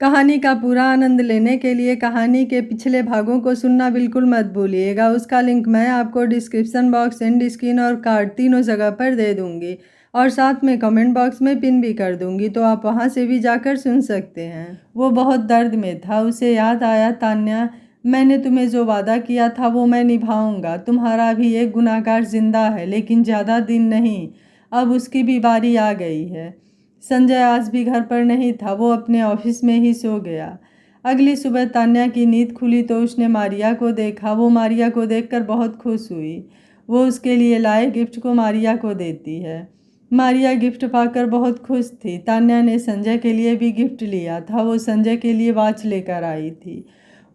कहानी का पूरा आनंद लेने के लिए कहानी के पिछले भागों को सुनना बिल्कुल मत भूलिएगा। उसका लिंक मैं आपको डिस्क्रिप्शन बॉक्स, एंड स्क्रीन और कार्ड तीनों जगह पर दे दूंगी और साथ में कमेंट बॉक्स में पिन भी कर दूंगी, तो आप वहां से भी जाकर सुन सकते हैं। वो बहुत दर्द में था। उसे याद आया, तान्या, मैंने तुम्हें जो वादा किया था वो मैं निभाऊंगा। तुम्हारा भी एक गुनाहगार जिंदा है, लेकिन ज़्यादा दिन नहीं, अब उसकी भी बारी आ गई है। संजय आज भी घर पर नहीं था, वो अपने ऑफिस में ही सो गया। अगली सुबह तान्या की नींद खुली तो उसने मारिया को देखा। वो मारिया को देखकर बहुत खुश हुई। वो उसके लिए लाए गिफ्ट को मारिया को देती है। मारिया गिफ्ट पाकर बहुत खुश थी। तान्या ने संजय के लिए भी गिफ्ट लिया था। वो संजय के लिए वॉच लेकर आई थी।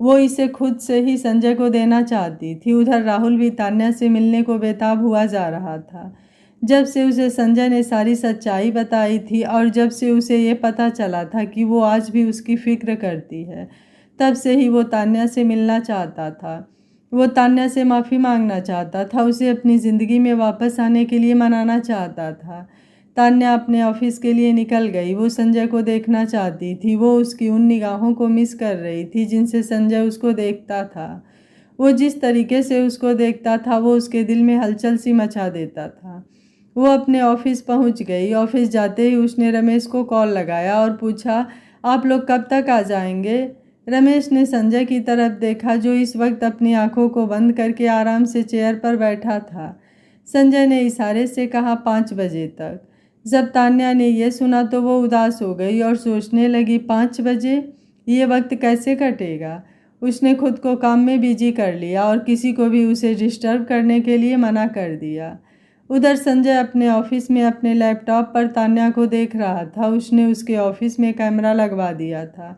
वो इसे खुद से ही संजय को देना चाहती थी। उधर राहुल भी तान्या से मिलने को बेताब हुआ जा रहा था। जब से उसे संजय ने सारी सच्चाई बताई थी और जब से उसे ये पता चला था कि वो आज भी उसकी फिक्र करती है, तब से ही वो तान्या से मिलना चाहता था। वो तान्या से माफ़ी मांगना चाहता था, उसे अपनी ज़िंदगी में वापस आने के लिए मनाना चाहता था। तान्या अपने ऑफिस के लिए निकल गई। वो संजय को देखना चाहती थी। वो उसकी उन निगाहों को मिस कर रही थी जिनसे संजय उसको देखता था। वो जिस तरीके से उसको देखता था वो उसके दिल में हलचल सी मचा देता था। वो अपने ऑफिस पहुंच गई। ऑफिस जाते ही उसने रमेश को कॉल लगाया और पूछा, आप लोग कब तक आ जाएंगे? रमेश ने संजय की तरफ देखा, जो इस वक्त अपनी आंखों को बंद करके आराम से चेयर पर बैठा था। संजय ने इशारे से कहा, 5 बजे तक। जब तान्या ने यह सुना तो वो उदास हो गई और सोचने लगी, 5 बजे? ये वक्त कैसे कटेगा? उसने खुद को काम में बिजी कर लिया और किसी को भी उसे डिस्टर्ब करने के लिए मना कर दिया। उधर संजय अपने ऑफिस में अपने लैपटॉप पर तान्या को देख रहा था। उसने उसके ऑफिस में कैमरा लगवा दिया था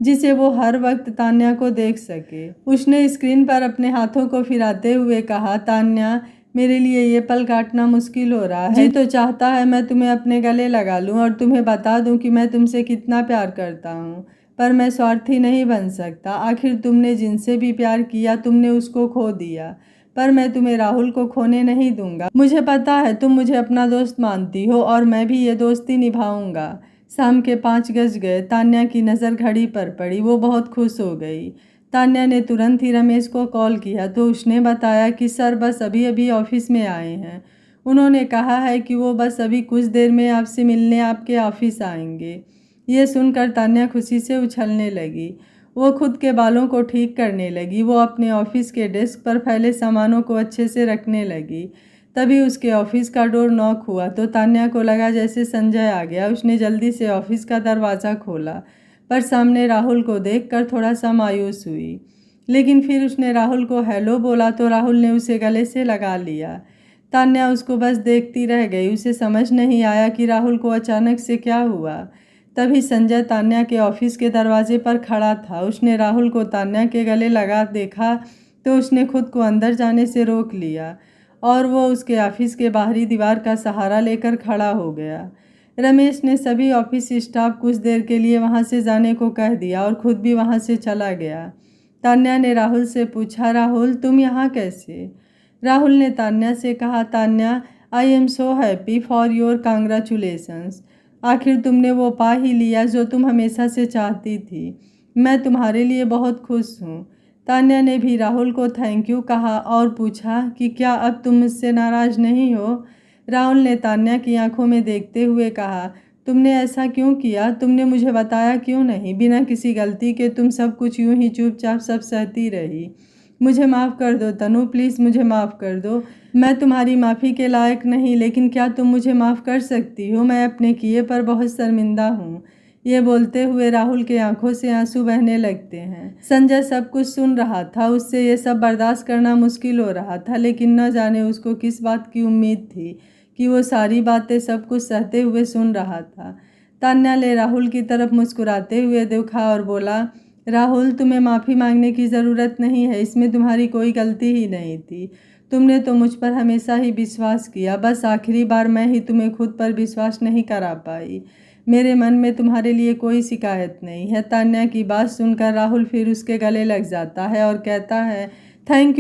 जिसे वो हर वक्त तान्या को देख सके। उसने स्क्रीन पर अपने हाथों को फिराते हुए कहा, तान्या, मेरे लिए ये पल काटना मुश्किल हो रहा है। जी तो चाहता है मैं तुम्हें अपने गले लगा लूं और तुम्हें बता दूं कि मैं तुमसे कितना प्यार करता हूं, पर मैं स्वार्थी नहीं बन सकता। आखिर तुमने जिनसे भी प्यार किया तुमने उसको खो दिया, पर मैं तुम्हें राहुल को खोने नहीं दूंगा। मुझे पता है तुम मुझे अपना दोस्त मानती हो और मैं भी ये दोस्ती निभाऊंगा। शाम के 5 गज गए। तान्या की नज़र घड़ी पर पड़ी। वो बहुत खुश हो गई। तान्या ने तुरंत ही रमेश को कॉल किया तो उसने बताया कि सर बस अभी अभी ऑफिस में आए हैं। उन्होंने कहा है कि वो बस अभी कुछ देर में आपसे मिलने आपके ऑफिस आएंगे। ये सुनकर तान्या खुशी से उछलने लगी। वो खुद के बालों को ठीक करने लगी। वो अपने ऑफिस के डेस्क पर फैले सामानों को अच्छे से रखने लगी। तभी उसके ऑफिस का डोर नॉक हुआ तो तान्या को लगा जैसे संजय आ गया। उसने जल्दी से ऑफिस का दरवाज़ा खोला, पर सामने राहुल को देखकर थोड़ा सा मायूस हुई। लेकिन फिर उसने राहुल को हेलो बोला तो राहुल ने उसे गले से लगा लिया। तान्या उसको बस देखती रह गई। उसे समझ नहीं आया कि राहुल को अचानक से क्या हुआ। तभी संजय तान्या के ऑफिस के दरवाजे पर खड़ा था। उसने राहुल को तान्या के गले लगा देखा तो उसने खुद को अंदर जाने से रोक लिया और वो उसके ऑफिस के बाहरी दीवार का सहारा लेकर खड़ा हो गया। रमेश ने सभी ऑफिस स्टाफ कुछ देर के लिए वहां से जाने को कह दिया और खुद भी वहां से चला गया। तान्या ने राहुल से पूछा, राहुल तुम यहाँ कैसे? राहुल ने तान्या से कहा, Tanya, I am so happy for your congratulations. आखिर तुमने वो पा ही लिया जो तुम हमेशा से चाहती थी। मैं तुम्हारे लिए बहुत खुश हूँ। तान्या ने भी राहुल को थैंक यू कहा और पूछा कि क्या अब तुम मुझसे नाराज़ नहीं हो? राहुल ने तान्या की आंखों में देखते हुए कहा, तुमने ऐसा क्यों किया? तुमने मुझे बताया क्यों नहीं? बिना किसी गलती के तुम सब कुछ यूं ही चुपचाप सब सहती रही। मुझे माफ़ कर दो तनु, प्लीज़ मुझे माफ़ कर दो। मैं तुम्हारी माफ़ी के लायक नहीं, लेकिन क्या तुम मुझे माफ़ कर सकती हो? मैं अपने किए पर बहुत शर्मिंदा हूँ। ये बोलते हुए राहुल के आंखों से आंसू बहने लगते हैं। संजय सब कुछ सुन रहा था। उससे ये सब बर्दाश्त करना मुश्किल हो रहा था, लेकिन न जाने उसको किस बात की उम्मीद थी कि वो सारी बातें सब कुछ सहते हुए सुन रहा था। तान्या ने राहुल की तरफ मुस्कुराते हुए देखा और बोला, राहुल, तुम्हें माफ़ी मांगने की ज़रूरत नहीं है। इसमें तुम्हारी कोई गलती ही नहीं थी। तुमने तो मुझ पर हमेशा ही विश्वास किया। बस आखिरी बार मैं ही तुम्हें खुद पर विश्वास नहीं करा पाई। मेरे मन में तुम्हारे लिए कोई शिकायत नहीं है। तान्या की बात सुनकर राहुल फिर उसके गले लग जाता है और कहता है, थैंक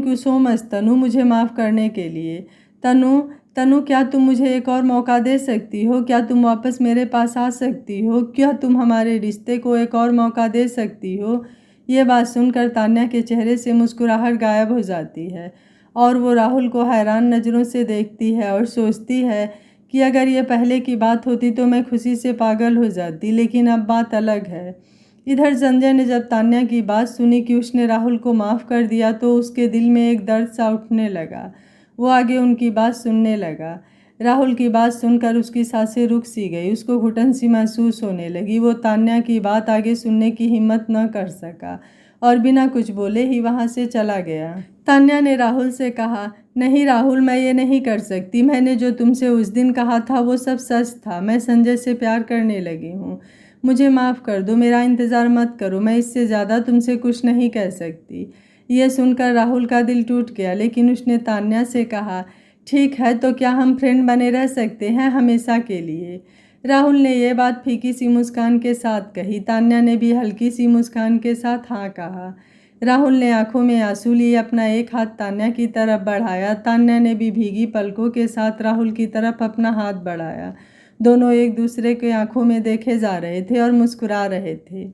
यू सो मच तनु, मुझे माफ़ करने के लिए। तनु, तनु, क्या तुम मुझे एक और मौका दे सकती हो? क्या तुम वापस मेरे पास आ सकती हो? क्या तुम हमारे रिश्ते को एक और मौका दे सकती हो? ये बात सुनकर तान्या के चेहरे से मुस्कुराहट गायब हो जाती है और वो राहुल को हैरान नज़रों से देखती है और सोचती है कि अगर ये पहले की बात होती तो मैं खुशी से पागल हो जाती, लेकिन अब बात अलग है। इधर संजय ने जब तान्या की बात सुनी कि उसने राहुल को माफ़ कर दिया तो उसके दिल में एक दर्द सा उठने लगा। वो आगे उनकी बात सुनने लगा। राहुल की बात सुनकर उसकी सांसें रुक सी गई, उसको घुटन सी महसूस होने लगी। वो तान्या की बात आगे सुनने की हिम्मत न कर सका और बिना कुछ बोले ही वहाँ से चला गया। तान्या ने राहुल से कहा, नहीं राहुल, मैं ये नहीं कर सकती। मैंने जो तुमसे उस दिन कहा था वो सब सच था। मैं संजय से प्यार करने लगी हूँ। मुझे माफ़ कर दो, मेरा इंतज़ार मत करो। मैं इससे ज़्यादा तुमसे कुछ नहीं कह सकती। ये सुनकर राहुल का दिल टूट गया, लेकिन उसने तान्या से कहा, ठीक है, तो क्या हम फ्रेंड बने रह सकते हैं हमेशा के लिए? राहुल ने यह बात फीकी सी मुस्कान के साथ कही। तान्या ने भी हल्की सी मुस्कान के साथ हाँ कहा। राहुल ने आंखों में आंसू लिए अपना एक हाथ तान्या की तरफ बढ़ाया। तान्या ने भी भीगी पलकों के साथ राहुल की तरफ अपना हाथ बढ़ाया। दोनों एक दूसरे के आंखों में देखे जा रहे थे और मुस्कुरा रहे थे।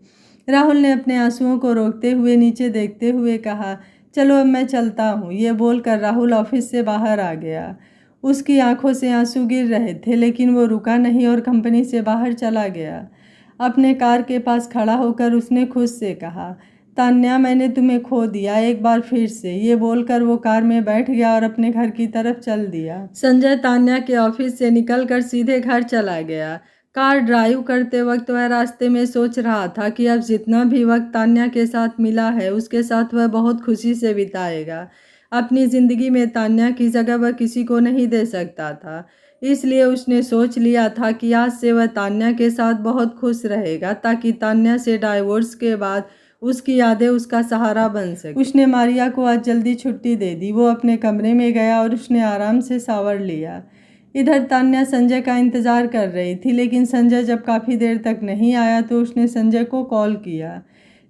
राहुल ने अपने आंसुओं को रोकते हुए नीचे देखते हुए कहा, चलो अब मैं चलता हूँ। ये बोलकर राहुल ऑफिस से बाहर आ गया। उसकी आंखों से आंसू गिर रहे थे, लेकिन वो रुका नहीं और कंपनी से बाहर चला गया। अपने कार के पास खड़ा होकर उसने खुद से कहा, तान्या, मैंने तुम्हें खो दिया एक बार फिर से। ये बोलकर वो कार में बैठ गया और अपने घर की तरफ चल दिया। संजय तान्या के ऑफिस से निकलकर सीधे घर चला गया। कार ड्राइव करते वक्त वह रास्ते में सोच रहा था कि अब जितना भी वक्त तान्या के साथ मिला है उसके साथ वह बहुत खुशी से बिताएगा। अपनी ज़िंदगी में तान्या की जगह वह किसी को नहीं दे सकता था, इसलिए उसने सोच लिया था कि आज से वह तान्या के साथ बहुत खुश रहेगा, ताकि तान्या से डाइवोर्स के बाद उसकी यादें उसका सहारा बन सके। उसने मारिया को आज जल्दी छुट्टी दे दी। वो अपने कमरे में गया और उसने आराम से शावर लिया। इधर तान्या संजय का इंतज़ार कर रही थी, लेकिन संजय जब काफ़ी देर तक नहीं आया तो उसने संजय को कॉल किया,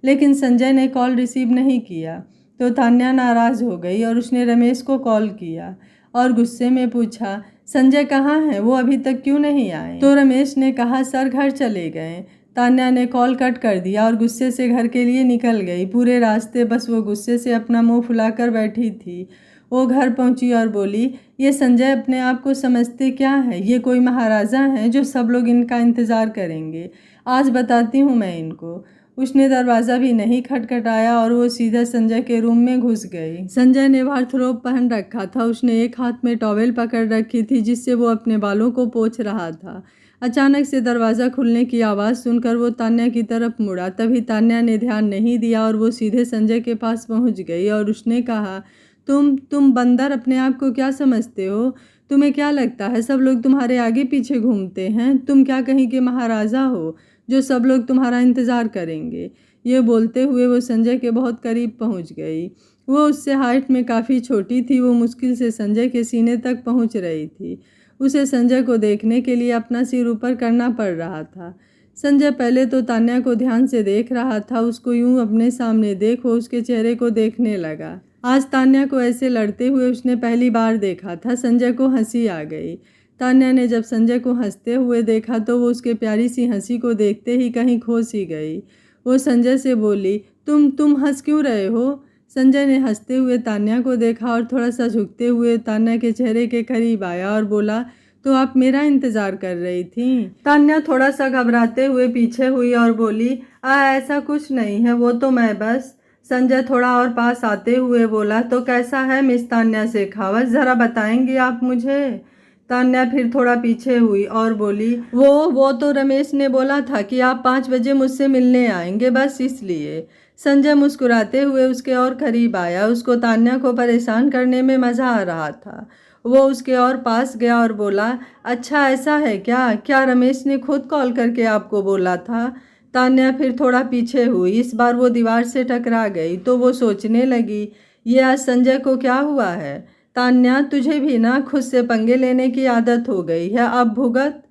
लेकिन संजय ने कॉल रिसीव नहीं किया। तो तान्या नाराज़ हो गई और उसने रमेश को कॉल किया और गुस्से में पूछा, संजय कहाँ हैं? वो अभी तक क्यों नहीं आए? तो रमेश ने कहा, सर घर चले गए। तान्या ने कॉल कट कर दिया और गुस्से से घर के लिए निकल गई। पूरे रास्ते बस वो गुस्से से अपना मुंह फुलाकर बैठी थी। वो घर पहुंची और बोली, ये संजय अपने आप को समझते क्या है? ये कोई महाराजा हैं जो सब लोग इनका इंतज़ार करेंगे। आज बताती हूँ मैं इनको। उसने दरवाज़ा भी नहीं खटखटाया और वो सीधा संजय के रूम में घुस गई। संजय ने बाथरोब पहन रखा था। उसने एक हाथ में टॉवेल पकड़ रखी थी जिससे वो अपने बालों को पोंछ रहा था। अचानक से दरवाज़ा खुलने की आवाज़ सुनकर वो तान्या की तरफ मुड़ा। तभी तान्या ने ध्यान नहीं दिया और वो सीधे संजय के पास पहुंच गई और उसने कहा, तुम बंदर अपने आप को क्या समझते हो? तुम्हें क्या लगता है सब लोग तुम्हारे आगे पीछे घूमते हैं? तुम क्या कहीं के महाराजा हो जो सब लोग तुम्हारा इंतज़ार करेंगे? ये बोलते हुए वो संजय के बहुत करीब पहुंच गई। वो उससे हाइट में काफ़ी छोटी थी। वो मुश्किल से संजय के सीने तक पहुंच रही थी। उसे संजय को देखने के लिए अपना सिर ऊपर करना पड़ रहा था। संजय पहले तो तान्या को ध्यान से देख रहा था। उसको यूं अपने सामने देखो उसके चेहरे को देखने लगा। आज तान्या को ऐसे लड़ते हुए उसने पहली बार देखा था। संजय को हंसी आ गई। तान्या ने जब संजय को हंसते हुए देखा तो वो उसके प्यारी सी हंसी को देखते ही कहीं खो सी गई। वो संजय से बोली, तुम हंस क्यों रहे हो? संजय ने हंसते हुए तान्या को देखा और थोड़ा सा झुकते हुए तान्या के चेहरे के करीब आया और बोला, तो आप मेरा इंतज़ार कर रही थी? तान्या थोड़ा सा घबराते हुए पीछे हुई और बोली, ऐसा कुछ नहीं है, वो तो मैं बस। संजय थोड़ा और पास आते हुए बोला, तो कैसा है मिस तान्या शेखावत, ज़रा बताएंगी आप मुझे? तान्या फिर थोड़ा पीछे हुई और बोली, वो तो रमेश ने बोला था कि आप 5 बजे मुझसे मिलने आएंगे, बस इसलिए। संजय मुस्कुराते हुए उसके और करीब आया। उसको तान्या को परेशान करने में मज़ा आ रहा था। वो उसके और पास गया और बोला, अच्छा ऐसा है क्या रमेश ने खुद कॉल करके आपको बोला था? तान्या फिर थोड़ा पीछे हुई। इस बार वो दीवार से टकरा गई तो वो सोचने लगी, ये आज संजय को क्या हुआ है? तान्या, तुझे भी ना खुद से पंगे लेने की आदत हो गई है, अब भुगत।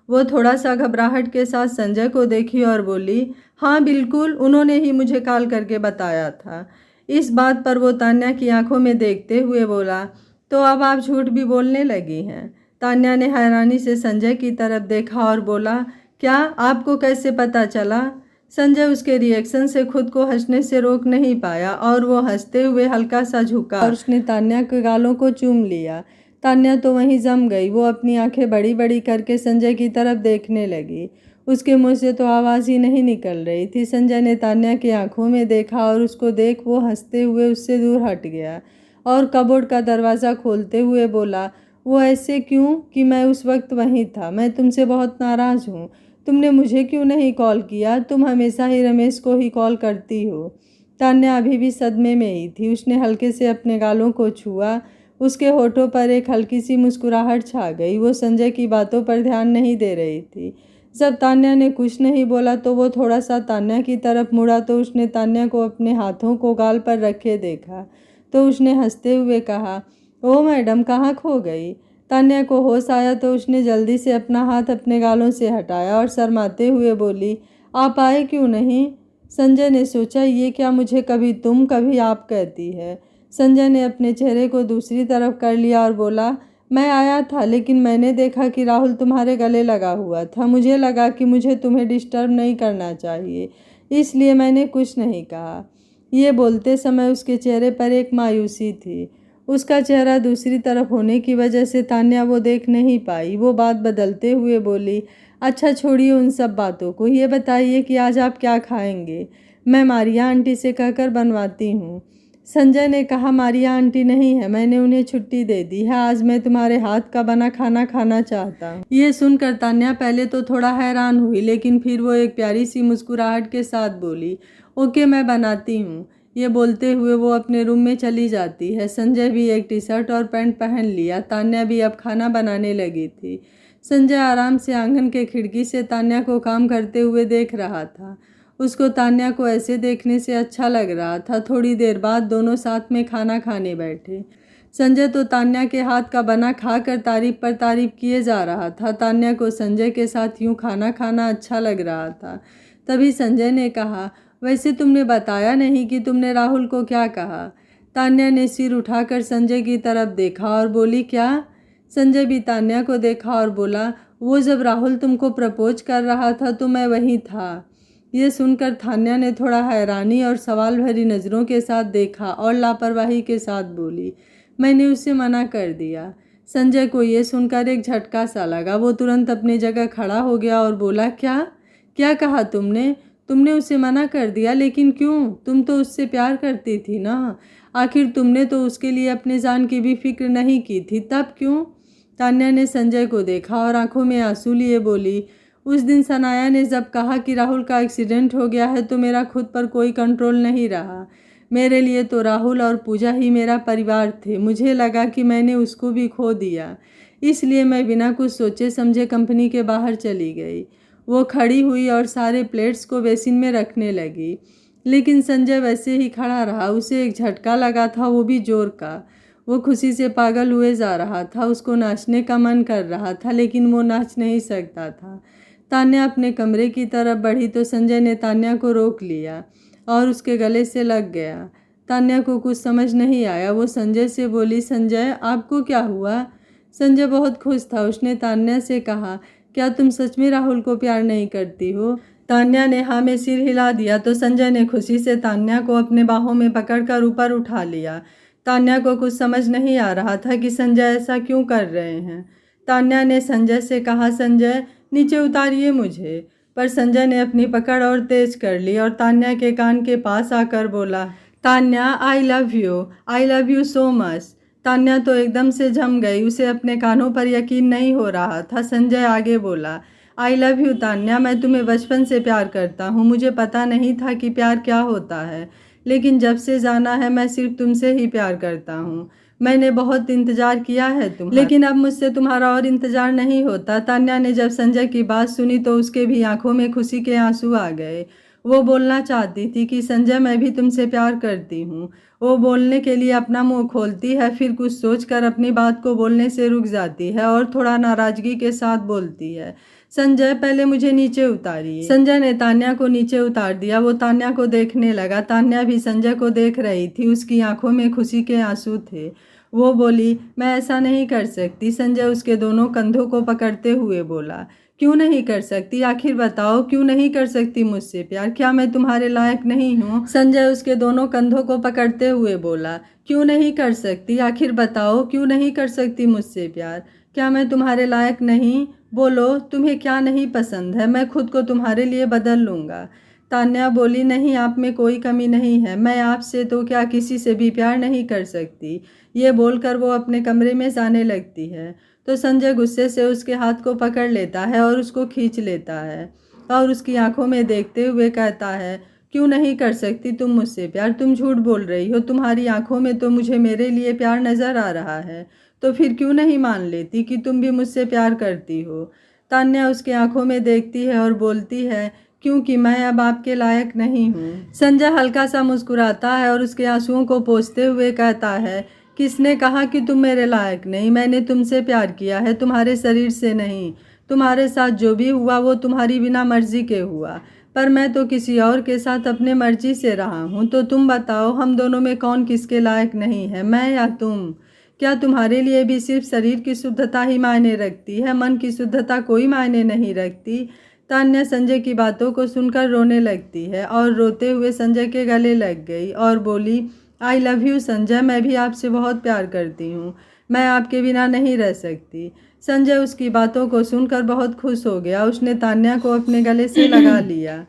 वो थोड़ा सा घबराहट के साथ संजय को देखी और बोली, हाँ बिल्कुल, उन्होंने ही मुझे कॉल करके बताया था। इस बात पर वो तान्या की आंखों में देखते हुए बोला, तो अब आप झूठ भी बोलने लगी हैं? तान्या ने हैरानी से संजय की तरफ देखा और बोला, क्या आपको कैसे पता चला? संजय उसके रिएक्शन से खुद को हंसने से रोक नहीं पाया और वो हंसते हुए हल्का सा झुका और उसने तान्या के गालों को चूम लिया। तान्या तो वहीं जम गई। वो अपनी आंखें बड़ी बड़ी करके संजय की तरफ देखने लगी। उसके मुंह से तो आवाज़ ही नहीं निकल रही थी। संजय ने तान्या की आंखों में देखा और उसको देख वो हंसते हुए उससे दूर हट गया और कबोर्ड का दरवाज़ा खोलते हुए बोला, वो ऐसे क्यों कि मैं उस वक्त वहीं था। मैं तुमसे बहुत नाराज़ हूँ। तुमने मुझे क्यों नहीं कॉल किया? तुम हमेशा ही रमेश को ही कॉल करती हो। तान्या अभी भी सदमे में ही थी। उसने हल्के से अपने गालों को छुआ। उसके होठों पर एक हल्की सी मुस्कुराहट छा गई। वो संजय की बातों पर ध्यान नहीं दे रही थी। जब तान्या ने कुछ नहीं बोला तो वो थोड़ा सा तान्या की तरफ मुड़ा तो उसने तान्या को अपने हाथों को गाल पर रखे देखा तो उसने हंसते हुए कहा, ओ मैडम, कहाँ खो गई? तान्या को होश आया तो उसने जल्दी से अपना हाथ अपने गालों से हटाया और शर्माते हुए बोली, आप आए क्यों नहीं? संजय ने सोचा, ये क्या मुझे कभी तुम कभी आप कहती है। संजय ने अपने चेहरे को दूसरी तरफ कर लिया और बोला, मैं आया था लेकिन मैंने देखा कि राहुल तुम्हारे गले लगा हुआ था। मुझे लगा कि मुझे तुम्हें डिस्टर्ब नहीं करना चाहिए, इसलिए मैंने कुछ नहीं कहा। ये बोलते समय उसके चेहरे पर एक मायूसी थी। उसका चेहरा दूसरी तरफ होने की वजह से तान्या वो देख नहीं पाई। वो बात बदलते हुए बोली, अच्छा छोड़िए उन सब बातों को, ये बताइए कि आज आप क्या खाएंगे? मैं मारिया आंटी से कहकर बनवाती हूँ। संजय ने कहा, मारिया आंटी नहीं है, मैंने उन्हें छुट्टी दे दी है। आज मैं तुम्हारे हाथ का बना खाना खाना चाहता हूँ। ये सुनकर तान्या पहले तो थोड़ा हैरान हुई, लेकिन फिर वो एक प्यारी सी मुस्कुराहट के साथ बोली, ओके मैं बनाती हूँ। ये बोलते हुए वो अपने रूम में चली जाती है। संजय भी एक टी शर्ट और पैंट पहन लिया। तान्या भी अब खाना बनाने लगी थी। संजय आराम से आंगन के खिड़की से तान्या को काम करते हुए देख रहा था। उसको तान्या को ऐसे देखने से अच्छा लग रहा था। थोड़ी देर बाद दोनों साथ में खाना खाने बैठे। संजय तो तान्या के हाथ का बना खाकर तारीफ पर तारीफ किए जा रहा था। तान्या को संजय के साथ यूं खाना खाना अच्छा लग रहा था। तभी संजय ने कहा, वैसे तुमने बताया नहीं कि तुमने राहुल को क्या कहा? तान्या ने सिर उठाकर संजय की तरफ देखा और बोली, क्या? संजय भी तान्या को देखा और बोला, वो जब राहुल तुमको प्रपोज कर रहा था तो मैं वहीं था। ये सुनकर तान्या ने थोड़ा हैरानी और सवाल भरी नज़रों के साथ देखा और लापरवाही के साथ बोली, मैंने उसे मना कर दिया। संजय को ये सुनकर एक झटका सा लगा। वो तुरंत अपनी जगह खड़ा हो गया और बोला, क्या क्या कहा तुमने? तुमने उसे मना कर दिया? लेकिन क्यों? तुम तो उससे प्यार करती थी ना। आखिर तुमने तो उसके लिए अपने जान की भी फिक्र नहीं की थी, तब क्यों? तान्या ने संजय को देखा और आंखों में आंसू लिए बोली, उस दिन सनाया ने जब कहा कि राहुल का एक्सीडेंट हो गया है तो मेरा खुद पर कोई कंट्रोल नहीं रहा। मेरे लिए तो राहुल और पूजा ही मेरा परिवार थे। मुझे लगा कि मैंने उसको भी खो दिया, इसलिए मैं बिना कुछ सोचे समझे कंपनी के बाहर चली गई। वो खड़ी हुई और सारे प्लेट्स को बेसिन में रखने लगी, लेकिन संजय वैसे ही खड़ा रहा। उसे एक झटका लगा था, वो भी जोर का। वो खुशी से पागल हुए जा रहा था। उसको नाचने का मन कर रहा था, लेकिन वो नाच नहीं सकता था। तान्या अपने कमरे की तरफ बढ़ी तो संजय ने तान्या को रोक लिया और उसके गले से लग गया। तान्या को कुछ समझ नहीं आया। वो संजय से बोली, संजय आपको क्या हुआ? संजय बहुत खुश था। उसने तान्या से कहा, क्या तुम सच में राहुल को प्यार नहीं करती हो? तान्या ने हाँ में सिर हिला दिया तो संजय ने खुशी से तान्या को अपने बाहों में पकड़कर ऊपर उठा लिया। तान्या को कुछ समझ नहीं आ रहा था कि संजय ऐसा क्यों कर रहे हैं। तान्या ने संजय से कहा, संजय नीचे उतारिए मुझे। पर संजय ने अपनी पकड़ और तेज कर ली और तान्या के कान के पास आकर बोला, Tanya I love you so much. Tanya तो एकदम से जम गई। उसे अपने कानों पर यकीन नहीं हो रहा था। संजय आगे बोला, आई लव यू तान्या, मैं तुम्हें बचपन से प्यार करता हूँ। मुझे पता नहीं था कि प्यार क्या होता है, लेकिन जब से जाना है मैं सिर्फ तुमसे ही प्यार करता हूँ। मैंने बहुत इंतज़ार किया है तुम्हारा, लेकिन अब मुझसे तुम्हारा और इंतज़ार नहीं होता। तान्या ने जब संजय की बात सुनी तो उसके भी आंखों में खुशी के आंसू आ गए। वो बोलना चाहती थी कि संजय मैं भी तुमसे प्यार करती हूँ। वो बोलने के लिए अपना मुंह खोलती है, फिर कुछ सोचकर अपनी बात को बोलने से रुक जाती है और थोड़ा नाराज़गी के साथ बोलती है, संजय पहले मुझे नीचे उतारिए। संजय ने तान्या को नीचे उतार दिया। वो तान्या को देखने लगा। तान्या भी संजय को देख रही थी। उसकी आंखों में खुशी के आंसू थे। वो बोली, मैं ऐसा नहीं कर सकती। संजय उसके दोनों कंधों को पकड़ते हुए बोला, क्यों नहीं कर सकती? आखिर बताओ, क्यों नहीं कर सकती मुझसे प्यार? क्या मैं तुम्हारे लायक नहीं हूँ? संजय उसके दोनों कंधों को पकड़ते हुए बोला, क्यों नहीं कर सकती? आखिर बताओ, क्यों नहीं कर सकती मुझसे प्यार? क्या मैं तुम्हारे लायक नहीं? बोलो, तुम्हें क्या नहीं पसंद है? मैं खुद को तुम्हारे लिए बदल लूँगा। तान्या बोली, नहीं, आप में कोई कमी नहीं है। मैं आपसे तो क्या किसी से भी प्यार नहीं कर सकती। ये बोलकर वो अपने कमरे में जाने लगती है तो संजय गुस्से से उसके हाथ को पकड़ लेता है और उसको खींच लेता है और उसकी आंखों में देखते हुए कहता है, क्यों नहीं कर सकती तुम मुझसे प्यार? तुम झूठ बोल रही हो। तुम्हारी आंखों में तो मुझे मेरे लिए प्यार नज़र आ रहा है, तो फिर क्यों नहीं मान लेती कि तुम भी मुझसे प्यार करती हो? तान्या उसके आंखों में देखती है और बोलती है, क्योंकि मैं अब आपके लायक नहीं हूँ। संजय हल्का सा मुस्कुराता है और उसके आंसुओं को पोंछते हुए कहता है, किसने कहा कि तुम मेरे लायक नहीं? मैंने तुमसे प्यार किया है, तुम्हारे शरीर से नहीं। तुम्हारे साथ जो भी हुआ वो तुम्हारी बिना मर्जी के हुआ, पर मैं तो किसी और के साथ अपने मर्जी से रहा हूँ। तो तुम बताओ, हम दोनों में कौन किसके लायक नहीं है, मैं या तुम? क्या तुम्हारे लिए भी सिर्फ शरीर की शुद्धता ही मायने रखती है? मन की शुद्धता कोई मायने नहीं रखती? तान्या संजय की बातों को सुनकर रोने लगती है और रोते हुए संजय के गले लग गई और बोली, आई लव यू संजय, मैं भी आपसे बहुत प्यार करती हूँ। मैं आपके बिना नहीं रह सकती। संजय उसकी बातों को सुनकर बहुत खुश हो गया। उसने तान्या को अपने गले से लगा लिया।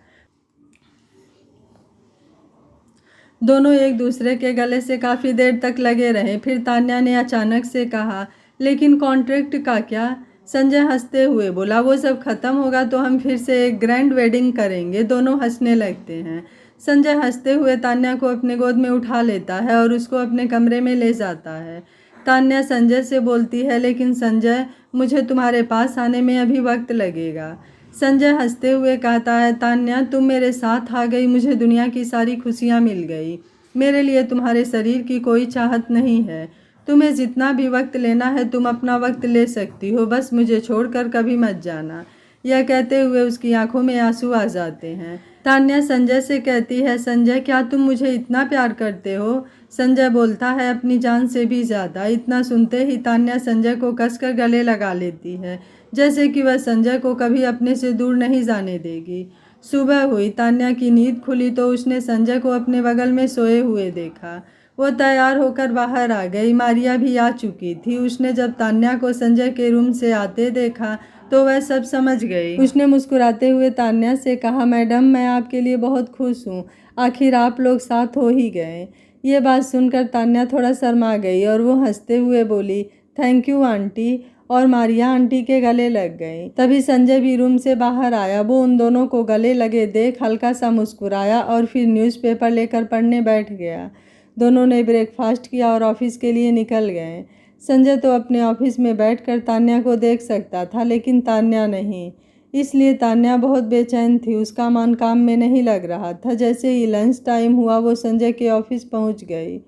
दोनों एक दूसरे के गले से काफ़ी देर तक लगे रहे। फिर तान्या ने अचानक से कहा, लेकिन कॉन्ट्रैक्ट का क्या? संजय हंसते हुए बोला, वो सब खत्म होगा तो हम फिर से एक ग्रैंड वेडिंग करेंगे। दोनों हंसने लगते हैं। संजय हंसते हुए तान्या को अपने गोद में उठा लेता है और उसको अपने कमरे में ले जाता है। तान्या संजय से बोलती है, लेकिन संजय, मुझे तुम्हारे पास आने में अभी वक्त लगेगा। संजय हंसते हुए कहता है, तान्या, तुम मेरे साथ आ गई, मुझे दुनिया की सारी खुशियाँ मिल गई। मेरे लिए तुम्हारे शरीर की कोई चाहत नहीं है। तुम्हें जितना भी वक्त लेना है तुम अपना वक्त ले सकती हो, बस मुझे छोड़कर कभी मत जाना। यह कहते हुए उसकी आंखों में आंसू आ जाते हैं। तान्या संजय से कहती है, संजय, क्या तुम मुझे इतना प्यार करते हो? संजय बोलता है, अपनी जान से भी ज़्यादा। इतना सुनते ही तान्या संजय को कसकर गले लगा लेती है, जैसे कि वह संजय को कभी अपने से दूर नहीं जाने देगी। सुबह हुई, तान्या की नींद खुली तो उसने संजय को अपने बगल में सोए हुए देखा। वो तैयार होकर बाहर आ गई। मारिया भी आ चुकी थी। उसने जब तान्या को संजय के रूम से आते देखा तो वह सब समझ गई। उसने मुस्कुराते हुए तान्या से कहा, मैडम, मैं आपके लिए बहुत खुश हूँ। आखिर आप लोग साथ हो ही गए। ये बात सुनकर तान्या थोड़ा शर्मा गई और वो हंसते हुए बोली, थैंक यू आंटी, और मारिया आंटी के गले लग गई। तभी संजय भी रूम से बाहर आया। वो उन दोनों को गले लगे देख हल्का सा मुस्कुराया और फिर न्यूज़पेपर लेकर पढ़ने बैठ गया। दोनों ने ब्रेकफास्ट किया और ऑफिस के लिए निकल गए। संजय तो अपने ऑफिस में बैठकर तान्या को देख सकता था, लेकिन तान्या नहीं। इसलिए तान्या बहुत बेचैन थी। उसका मन काम में नहीं लग रहा था। जैसे ही लंच टाइम हुआ वो संजय के ऑफिस पहुंच गई।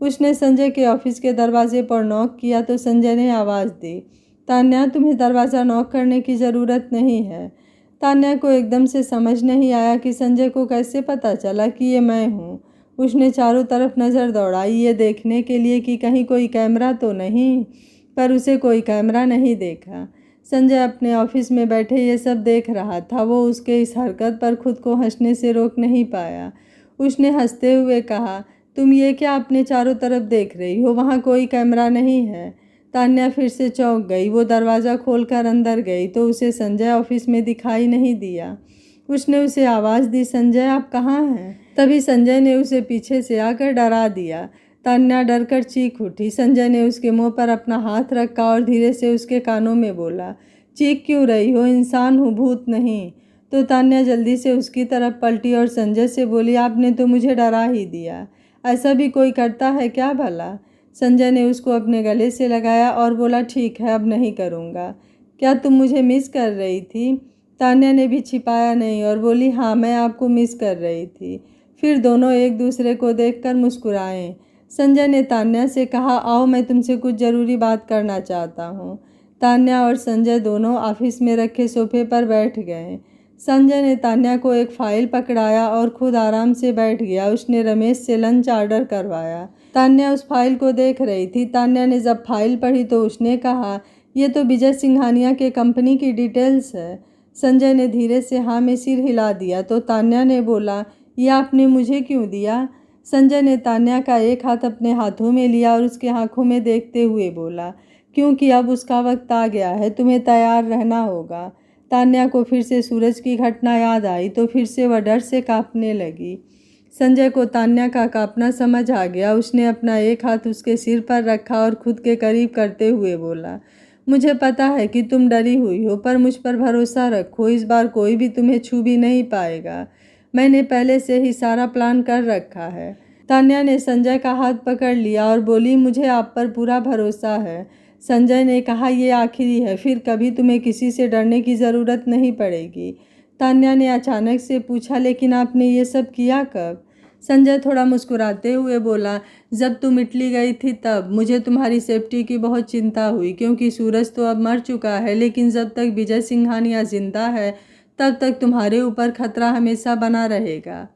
उसने संजय के ऑफिस के दरवाजे पर नॉक किया तो संजय ने आवाज़ दी, तान्या, तुम्हें दरवाज़ा नॉक करने की ज़रूरत नहीं है। तान्या को एकदम से समझ नहीं आया कि संजय को कैसे पता चला कि ये मैं हूँ। उसने चारों तरफ नज़र दौड़ाई ये देखने के लिए कि कहीं कोई कैमरा तो नहीं, पर उसे कोई कैमरा नहीं देखा। संजय अपने ऑफिस में बैठे ये सब देख रहा था। वो उसके इस हरकत पर खुद को हंसने से रोक नहीं पाया। उसने हंसते हुए कहा, तुम ये क्या अपने चारों तरफ देख रही हो? वहाँ कोई कैमरा नहीं है। तान्या फिर से चौंक गई। वो दरवाज़ा खोलकर अंदर गई तो उसे संजय ऑफिस में दिखाई नहीं दिया। उसने उसे आवाज़ दी, संजय, आप कहाँ हैं? तभी संजय ने उसे पीछे से आकर डरा दिया। तान्या डरकर चीख उठी। संजय ने उसके मुंह पर अपना हाथ रखा और धीरे से उसके कानों में बोला, चीख क्यों रही हो? इंसान हूँ, भूत नहीं। तो तान्या जल्दी से उसकी तरफ पलटी और संजय से बोली, आपने तो मुझे डरा ही दिया। ऐसा भी कोई करता है क्या भला? संजय ने उसको अपने गले से लगाया और बोला, ठीक है, अब नहीं करूँगा। क्या तुम मुझे मिस कर रही थी? तान्या ने भी छिपाया नहीं और बोली, हाँ, मैं आपको मिस कर रही थी। फिर दोनों एक दूसरे को देखकर मुस्कुराए। संजय ने तान्या से कहा, आओ, मैं तुमसे कुछ ज़रूरी बात करना चाहता हूँ। तान्या और संजय दोनों ऑफिस में रखे सोफे पर बैठ गए। संजय ने तान्या को एक फ़ाइल पकड़ाया और खुद आराम से बैठ गया। उसने रमेश से लंच ऑर्डर करवाया। तान्या उस फाइल को देख रही थी। तान्या ने जब फाइल पढ़ी तो उसने कहा, ये तो विजय सिंघानिया के कंपनी की डिटेल्स है। संजय ने धीरे से हाँ में सिर हिला दिया तो तान्या ने बोला, ये आपने मुझे क्यों दिया? संजय ने तान्या का एक हाथ अपने हाथों में लिया और उसके आंखों में देखते हुए बोला, क्योंकि अब उसका वक्त आ गया है, तुम्हें तैयार रहना होगा। तान्या को फिर से सूरज की घटना याद आई तो फिर से वह डर से कांपने लगी। संजय को तान्या का कांपना समझ आ गया। उसने अपना एक हाथ उसके सिर पर रखा और खुद के करीब करते हुए बोला, मुझे पता है कि तुम डरी हुई हो, पर मुझ पर भरोसा रखो, इस बार कोई भी तुम्हें छू भी नहीं पाएगा। मैंने पहले से ही सारा प्लान कर रखा है। तान्या ने संजय का हाथ पकड़ लिया और बोली, मुझे आप पर पूरा भरोसा है। संजय ने कहा, ये आखिरी है, फिर कभी तुम्हें किसी से डरने की ज़रूरत नहीं पड़ेगी। तान्या ने अचानक से पूछा, लेकिन आपने ये सब किया कब? संजय थोड़ा मुस्कुराते हुए बोला, जब तुम इटली गई थी तब। मुझे तुम्हारी सेफ्टी की बहुत चिंता हुई, क्योंकि सूरज तो अब मर चुका है, लेकिन जब तक विजय सिंघानिया जिंदा है तब तक तुम्हारे ऊपर खतरा हमेशा बना रहेगा।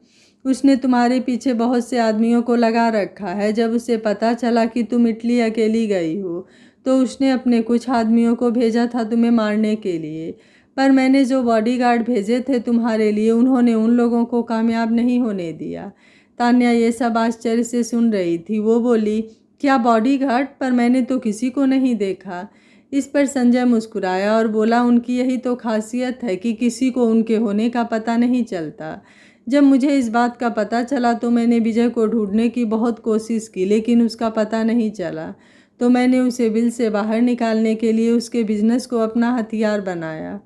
उसने तुम्हारे पीछे बहुत से आदमियों को लगा रखा है। जब उसे पता चला कि तुम इटली अकेली गई हो तो उसने अपने कुछ आदमियों को भेजा था तुम्हें मारने के लिए, पर मैंने जो बॉडीगार्ड भेजे थे तुम्हारे लिए, उन्होंने उन लोगों को कामयाब नहीं होने दिया। तान्या ये सब आश्चर्य से सुन रही थी। वो बोली, क्या बॉडीगार्ड? पर मैंने तो किसी को नहीं देखा। इस पर संजय मुस्कुराया और बोला, उनकी यही तो खासियत है कि किसी को उनके होने का पता नहीं चलता। जब मुझे इस बात का पता चला तो मैंने विजय को ढूंढने की बहुत कोशिश की, लेकिन उसका पता नहीं चला। तो मैंने उसे बिल से बाहर निकालने के लिए उसके बिजनेस को अपना हथियार बनाया।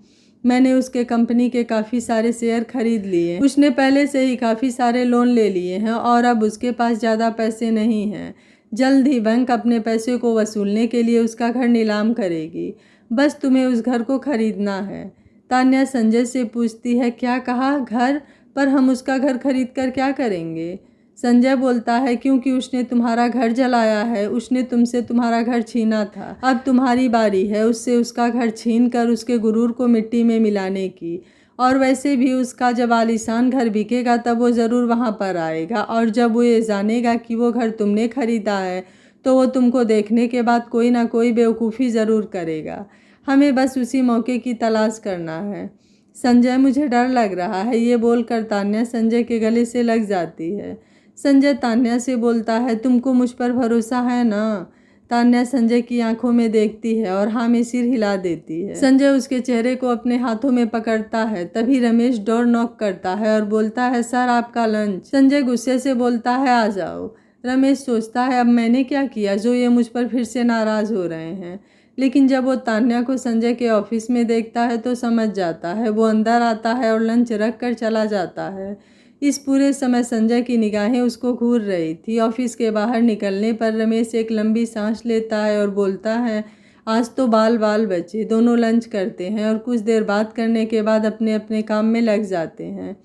मैंने उसके कंपनी के काफ़ी सारे शेयर खरीद लिए। उसने पहले से ही काफ़ी सारे लोन ले लिए हैं और अब उसके पास ज़्यादा पैसे नहीं हैं। जल्द ही बैंक अपने पैसे को वसूलने के लिए उसका घर नीलाम करेगी। बस तुम्हें उस घर को खरीदना है। तान्या संजय से पूछती है, क्या कहा? घर? पर हम उसका घर खरीद कर क्या करेंगे? संजय बोलता है, क्योंकि उसने तुम्हारा घर जलाया है, उसने तुमसे तुम्हारा घर छीना था। अब तुम्हारी बारी है उससे उसका घर छीन कर उसके गुरूर को मिट्टी में मिलाने की। और वैसे भी उसका जब आलीशान घर बिकेगा तब वो ज़रूर वहाँ पर आएगा, और जब वो ये जानेगा कि वो घर तुमने खरीदा है तो वो तुमको देखने के बाद कोई ना कोई बेवकूफ़ी ज़रूर करेगा। हमें बस उसी मौके की तलाश करना है। संजय, मुझे डर लग रहा है। ये बोलकर तान्या संजय के गले से लग जाती है। संजय तान्या से बोलता है, तुमको मुझ पर भरोसा है ना? तान्या संजय की आंखों में देखती है और हाँ में सिर हिला देती है। संजय उसके चेहरे को अपने हाथों में पकड़ता है। तभी रमेश डोर नॉक करता है और बोलता है, सर आपका लंच। संजय गुस्से से बोलता है, आ जाओ। रमेश सोचता है, अब मैंने क्या किया जो ये मुझ पर फिर से नाराज़ हो रहे हैं। लेकिन जब वो तान्या को संजय के ऑफिस में देखता है तो समझ जाता है। वो अंदर आता है और लंच रख कर चला जाता है। इस पूरे समय संजय की निगाहें उसको घूर रही थी। ऑफिस के बाहर निकलने पर रमेश एक लंबी सांस लेता है और बोलता है, आज तो बाल बाल बचे। दोनों लंच करते हैं और कुछ देर बात करने के बाद अपने अपने काम में लग जाते हैं।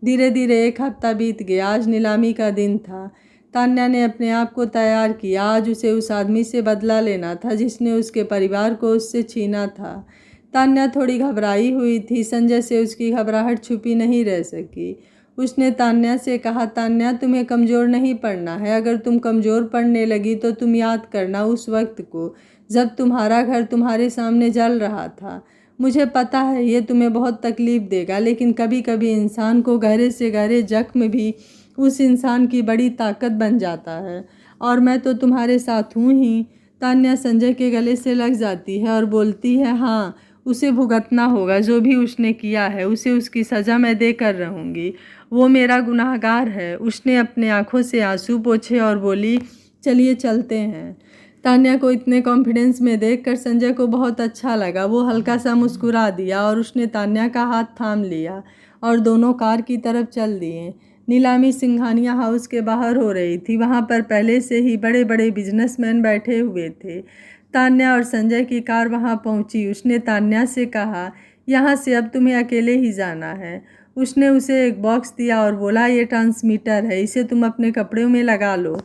धीरे धीरे एक हफ्ता बीत गया। आज नीलामी का दिन था। तान्या ने अपने आप को तैयार किया। आज उसे उस आदमी से बदला लेना था जिसने उसके परिवार को उससे छीना था। तान्या थोड़ी घबराई हुई थी। संजय से उसकी घबराहट छुपी नहीं रह सकी। उसने तान्या से कहा, तान्या तुम्हें कमज़ोर नहीं पड़ना है। अगर तुम कमज़ोर पड़ने लगी तो तुम याद करना उस वक्त को जब तुम्हारा घर तुम्हारे सामने जल रहा था। मुझे पता है ये तुम्हें बहुत तकलीफ़ देगा, लेकिन कभी कभी इंसान को गहरे से गहरे जख्म भी उस इंसान की बड़ी ताकत बन जाता है, और मैं तो तुम्हारे साथ हूँ ही। तान्या संजय के गले से लग जाती है और बोलती है, हाँ उसे भुगतना होगा जो भी उसने किया है। उसे उसकी सज़ा मैं देकर रहूँगी। वो मेरा गुनाहगार है। उसने अपने आँखों से आंसू पोंछे और बोली, चलिए चलते हैं। तान्या को इतने कॉन्फिडेंस में देखकर संजय को बहुत अच्छा लगा। वो हल्का सा मुस्कुरा दिया और उसने तान्या का हाथ थाम लिया और दोनों कार की तरफ चल दिए। नीलामी सिंघानिया हाउस के बाहर हो रही थी। वहाँ पर पहले से ही बड़े बड़े बिजनेसमैन बैठे हुए थे। तान्या और संजय की कार वहाँ पहुँची। उसने तान्या से कहा, यहाँ से अब तुम्हें अकेले ही जाना है। उसने उसे एक बॉक्स दिया और बोला, ये ट्रांसमीटर है, इसे तुम अपने कपड़ों में लगा लो।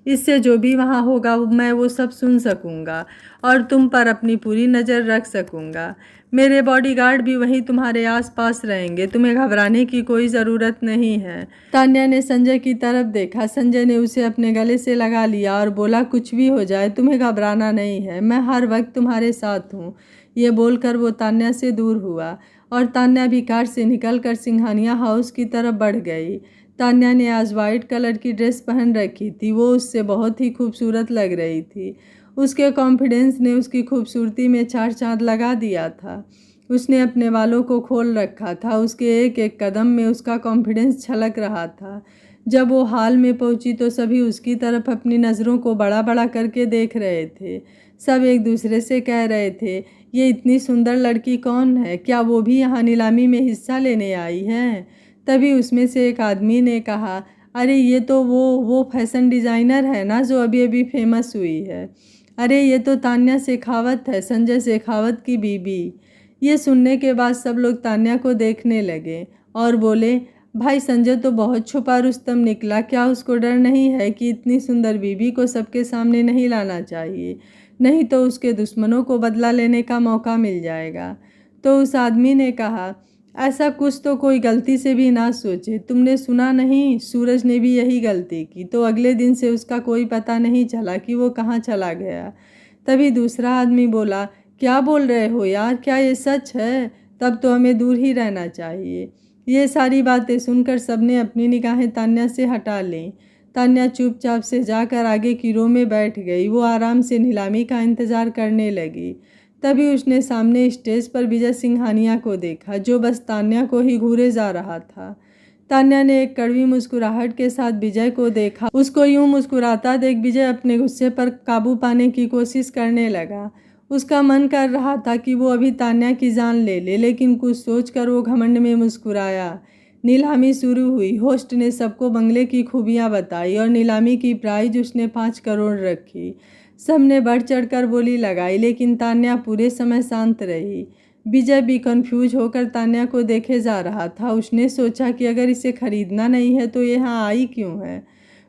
इससे जो भी वहाँ होगा मैं वो सब सुन सकूँगा और तुम पर अपनी पूरी नज़र रख सकूँगा। मेरे बॉडीगार्ड भी वहीं तुम्हारे आसपास रहेंगे, तुम्हें घबराने की कोई ज़रूरत नहीं है। तान्या ने संजय की तरफ देखा। संजय ने उसे अपने गले से लगा लिया और बोला, कुछ भी हो जाए तुम्हें घबराना नहीं है, मैं हर वक्त तुम्हारे साथ हूँ। ये बोलकर वो तान्या से दूर हुआ और तान्या भी कार से निकलकर सिंघानिया हाउस की तरफ बढ़ गई। तान्या ने आज वाइट कलर की ड्रेस पहन रखी थी, वो उससे बहुत ही खूबसूरत लग रही थी। उसके कॉन्फिडेंस ने उसकी खूबसूरती में चार चांद लगा दिया था। उसने अपने बालों को खोल रखा था, उसके एक एक कदम में उसका कॉन्फिडेंस छलक रहा था। जब वो हॉल में पहुंची तो सभी उसकी तरफ अपनी नज़रों को बड़ा बड़ा करके देख रहे थे। सब एक दूसरे से कह रहे थे, ये इतनी सुंदर लड़की कौन है, क्या वो भी यहाँ नीलामी में हिस्सा लेने आई है? तभी उसमें से एक आदमी ने कहा, अरे ये तो वो फैशन डिज़ाइनर है ना जो अभी अभी फेमस हुई है। अरे ये तो तान्या शेखावत है, संजय शेखावत की बीबी। ये सुनने के बाद सब लोग तान्या को देखने लगे और बोले, भाई संजय तो बहुत छुपा रुस्तम निकला, क्या उसको डर नहीं है कि इतनी सुंदर बीबी को सबके सामने नहीं लाना चाहिए, नहीं तो उसके दुश्मनों को बदला लेने का मौका मिल जाएगा। तो उस आदमी ने कहा, ऐसा कुछ तो कोई गलती से भी ना सोचे, तुमने सुना नहीं सूरज ने भी यही गलती की, तो अगले दिन से उसका कोई पता नहीं चला कि वो कहाँ चला गया। तभी दूसरा आदमी बोला, क्या बोल रहे हो यार, क्या ये सच है? तब तो हमें दूर ही रहना चाहिए। ये सारी बातें सुनकर सबने अपनी निगाहें तान्या से हटा लीं। तान्या चुपचाप से जाकर आगे की रो में बैठ गई। वो आराम से नीलामी का इंतज़ार करने लगी। तभी उसने सामने स्टेज पर विजय सिंघानिया को देखा, जो बस तान्या को ही घूरे जा रहा था। तान्या ने एक कड़वी मुस्कुराहट के साथ विजय को देखा। उसको यूं मुस्कुराता देख विजय अपने गुस्से पर काबू पाने की कोशिश करने लगा। उसका मन कर रहा था कि वो अभी तान्या की जान ले ले, लेकिन कुछ सोचकर वो घमंड में मुस्कुराया। नीलामी शुरू हुई। होस्ट ने सबको बंगले की खूबियाँ बताई और नीलामी की प्राइज उसने 5 करोड़ रखी। सबने बढ़ चढ़कर बोली लगाई, लेकिन तान्या पूरे समय शांत रही। विजय भी कंफ्यूज होकर तान्या को देखे जा रहा था। उसने सोचा कि अगर इसे खरीदना नहीं है तो यहाँ आई क्यों है।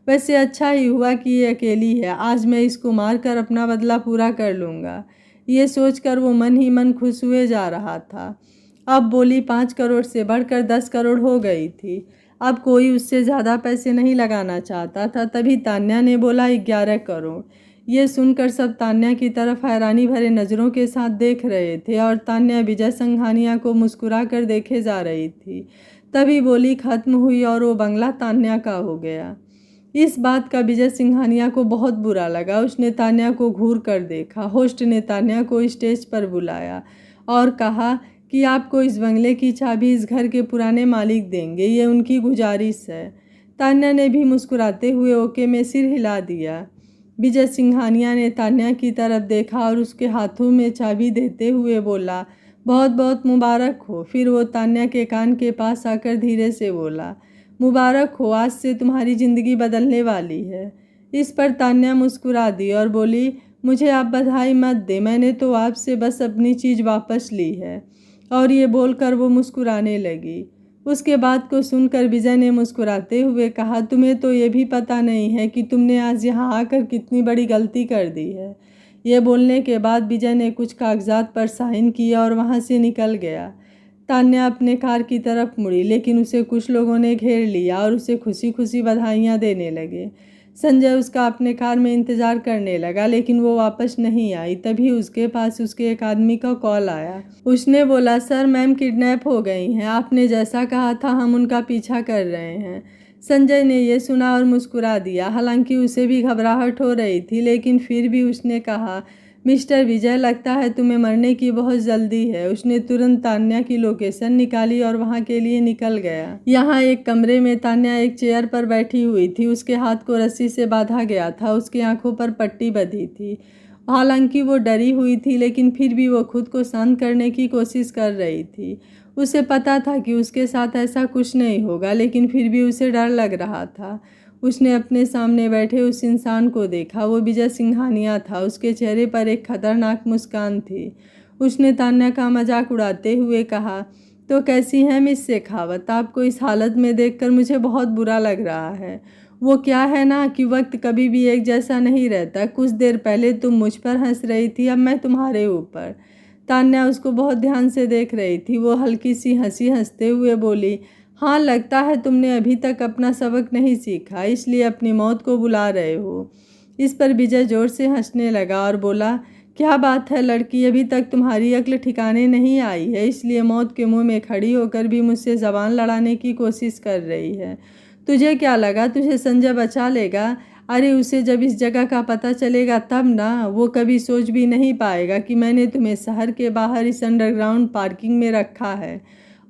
वैसे अच्छा ही हुआ कि ये अकेली है, आज मैं इसको मारकर अपना बदला पूरा कर लूँगा। ये सोचकर वो मन ही मन खुश हुए जा रहा था। अब बोली 5 करोड़ से बढ़कर 10 करोड़ हो गई थी। अब कोई उससे ज़्यादा पैसे नहीं लगाना चाहता था। तभी तान्या ने बोला 11 करोड़। ये सुनकर सब तान्या की तरफ हैरानी भरे नज़रों के साथ देख रहे थे और तान्या विजय सिंघानिया को मुस्कुरा कर देखे जा रही थी। तभी बोली खत्म हुई और वो बंगला तान्या का हो गया। इस बात का विजय सिंघानिया को बहुत बुरा लगा। उसने तान्या को घूर कर देखा। होस्ट ने तान्या को स्टेज पर बुलाया और कहा कि आपको इस बंगले की चाबी इस घर के पुराने मालिक देंगे, ये उनकी गुजारिश है। तान्या ने भी मुस्कुराते हुए ओके में सिर हिला दिया। विजय सिंघानिया ने तान्या की तरफ देखा और उसके हाथों में चाबी देते हुए बोला, बहुत बहुत मुबारक हो। फिर वो तान्या के कान के पास आकर धीरे से बोला, मुबारक हो, आज से तुम्हारी ज़िंदगी बदलने वाली है। इस पर तान्या मुस्कुरा दी और बोली, मुझे आप बधाई मत दे, मैंने तो आपसे बस अपनी चीज़ वापस ली है। और ये बोलकर वो मुस्कुराने लगी। उसके बात को सुनकर विजय ने मुस्कुराते हुए कहा, तुम्हें तो ये भी पता नहीं है कि तुमने आज यहाँ आकर कितनी बड़ी गलती कर दी है। ये बोलने के बाद विजय ने कुछ कागजात पर साइन किया और वहाँ से निकल गया। तान्या अपने कार की तरफ मुड़ी, लेकिन उसे कुछ लोगों ने घेर लिया और उसे खुशी खुशी बधाइयाँ देने लगे। संजय उसका अपने कार में इंतज़ार करने लगा, लेकिन वो वापस नहीं आई। तभी उसके पास उसके एक आदमी का कॉल आया। उसने बोला, सर मैम किडनैप हो गई हैं, आपने जैसा कहा था हम उनका पीछा कर रहे हैं। संजय ने यह सुना और मुस्कुरा दिया। हालांकि उसे भी घबराहट हो रही थी, लेकिन फिर भी उसने कहा, मिस्टर विजय, लगता है तुम्हें मरने की बहुत जल्दी है। उसने तुरंत तान्या की लोकेशन निकाली और वहां के लिए निकल गया। यहाँ एक कमरे में तान्या एक चेयर पर बैठी हुई थी। उसके हाथ को रस्सी से बांधा गया था, उसकी आंखों पर पट्टी बंधी थी। हालांकि वो डरी हुई थी, लेकिन फिर भी वो खुद को शांत करने की कोशिश कर रही थी। उसे पता था कि उसके साथ ऐसा कुछ नहीं होगा, लेकिन फिर भी उसे डर लग रहा था। उसने अपने सामने बैठे उस इंसान को देखा। वो विजय सिंघानिया था। उसके चेहरे पर एक खतरनाक मुस्कान थी। उसने तान्या का मजाक उड़ाते हुए कहा, तो कैसी हैं मिस शेखावत? आपको इस हालत में देखकर मुझे बहुत बुरा लग रहा है। वो क्या है ना कि वक्त कभी भी एक जैसा नहीं रहता। कुछ देर पहले तुम मुझ पर हंस रही थी, अब मैं तुम्हारे ऊपर। तान्या उसको बहुत ध्यान से देख रही थी। वो हल्की सी हंसी हंसते हुए बोली, हाँ लगता है तुमने अभी तक अपना सबक नहीं सीखा, इसलिए अपनी मौत को बुला रहे हो। इस पर विजय जोर से हंसने लगा और बोला, क्या बात है लड़की, अभी तक तुम्हारी अक्ल ठिकाने नहीं आई है, इसलिए मौत के मुंह में खड़ी होकर भी मुझसे ज़बान लड़ाने की कोशिश कर रही है। तुझे क्या लगा तुझे संजय बचा लेगा? अरे उसे जब इस जगह का पता चलेगा तब ना, वो कभी सोच भी नहीं पाएगा कि मैंने तुम्हें शहर के बाहर इस अंडरग्राउंड पार्किंग में रखा है।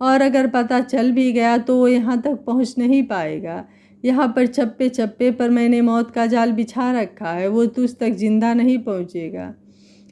और अगर पता चल भी गया तो वो यहाँ तक पहुँच नहीं पाएगा। यहाँ पर चप्पे चप्पे पर मैंने मौत का जाल बिछा रखा है, वो तुझ तक जिंदा नहीं पहुँचेगा।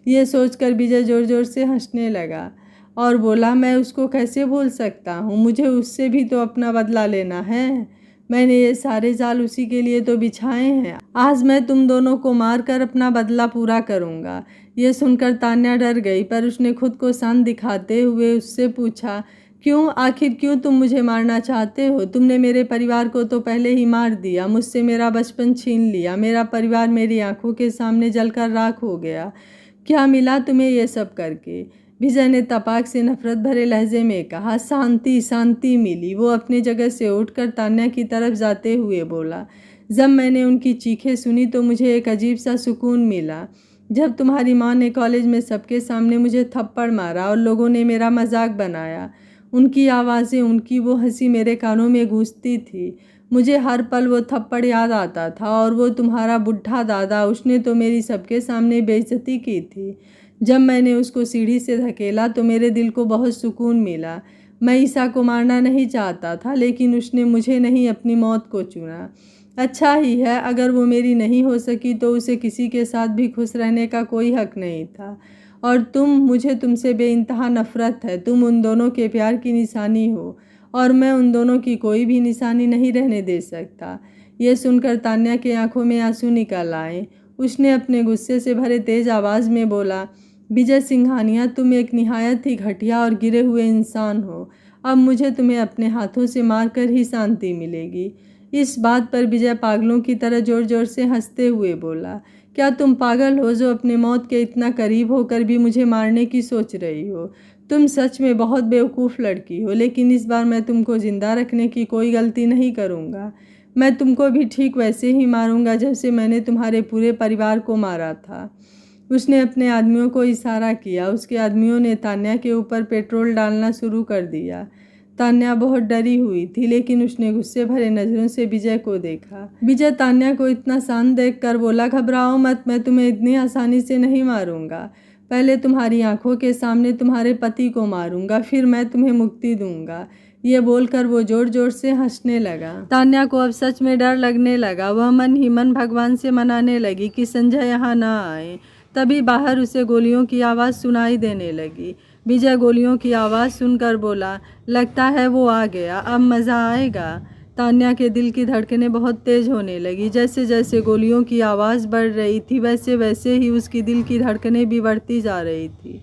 ये सोचकर विजय जोर जोर से हंसने लगा और बोला, मैं उसको कैसे भूल सकता हूँ, मुझे उससे भी तो अपना बदला लेना है। मैंने ये सारे जाल उसी के लिए तो बिछाए हैं। आज मैं तुम दोनों को मारकर अपना बदला पूरा करूँगा। ये सुनकर तान्या डर गई, पर उसने खुद को शांत दिखाते हुए उससे पूछा, क्यों, आखिर क्यों तुम मुझे मारना चाहते हो? तुमने मेरे परिवार को तो पहले ही मार दिया, मुझसे मेरा बचपन छीन लिया, मेरा परिवार मेरी आंखों के सामने जलकर राख हो गया। क्या मिला तुम्हें ये सब करके? विजय ने तपाक से नफरत भरे लहजे में कहा, शांति शांति मिली। वो अपनी जगह से उठकर तान्या की तरफ जाते हुए बोला, जब मैंने उनकी चीखें सुनी तो मुझे एक अजीब सा सुकून मिला। जब तुम्हारी माँ ने कॉलेज में सबके सामने मुझे थप्पड़ मारा और लोगों ने मेरा मजाक बनाया, उनकी आवाज़ें, उनकी वो हंसी मेरे कानों में गूंजती थी। मुझे हर पल वो थप्पड़ याद आता था। और वो तुम्हारा बुढ़ा दादा, उसने तो मेरी सबके सामने बेइज्जती की थी। जब मैंने उसको सीढ़ी से धकेला तो मेरे दिल को बहुत सुकून मिला। मैं ईसा को मारना नहीं चाहता था, लेकिन उसने मुझे नहीं, अपनी मौत को चुना। अच्छा ही है, अगर वो मेरी नहीं हो सकी तो उसे किसी के साथ भी खुश रहने का कोई हक नहीं था। और मुझे तुमसे बेइंतहा नफरत है। तुम उन दोनों के प्यार की निशानी हो और मैं उन दोनों की कोई भी निशानी नहीं रहने दे सकता। ये सुनकर तान्या के आंखों में आंसू निकल आए। उसने अपने गुस्से से भरे तेज आवाज़ में बोला, विजय सिंघानिया, तुम एक निहायत ही घटिया और गिरे हुए इंसान हो। अब मुझे तुम्हें अपने हाथों से मारकर ही शांति मिलेगी। इस बात पर विजय पागलों की तरह जोर जोर से हंसते हुए बोला, क्या तुम पागल हो जो अपने मौत के इतना करीब होकर भी मुझे मारने की सोच रही हो? तुम सच में बहुत बेवकूफ़ लड़की हो, लेकिन इस बार मैं तुमको ज़िंदा रखने की कोई गलती नहीं करूँगा। मैं तुमको भी ठीक वैसे ही मारूँगा जैसे मैंने तुम्हारे पूरे परिवार को मारा था। उसने अपने आदमियों को इशारा किया। उसके आदमियों ने तान्या के ऊपर पेट्रोल डालना शुरू कर दिया। तान्या बहुत डरी हुई थी, लेकिन उसने गुस्से भरे नज़रों से विजय को देखा। विजय तान्या को इतना शांत देखकर बोला, घबराओ मत, मैं तुम्हें इतनी आसानी से नहीं मारूंगा। पहले तुम्हारी आंखों के सामने तुम्हारे पति को मारूंगा, फिर मैं तुम्हें मुक्ति दूंगा। ये बोलकर वो जोर जोर से हंसने लगा। तान्या को अब सच में डर लगने लगा। वह मन ही मन भगवान से मनाने लगी कि संजय यहाँ ना आए। तभी बाहर उसे गोलियों की आवाज़ सुनाई देने लगी। विजय गोलियों की आवाज़ सुनकर बोला, लगता है वो आ गया, अब मज़ा आएगा। तान्या के दिल की धड़कनें बहुत तेज़ होने लगी। जैसे जैसे गोलियों की आवाज़ बढ़ रही थी, वैसे वैसे ही उसकी दिल की धड़कनें भी बढ़ती जा रही थी।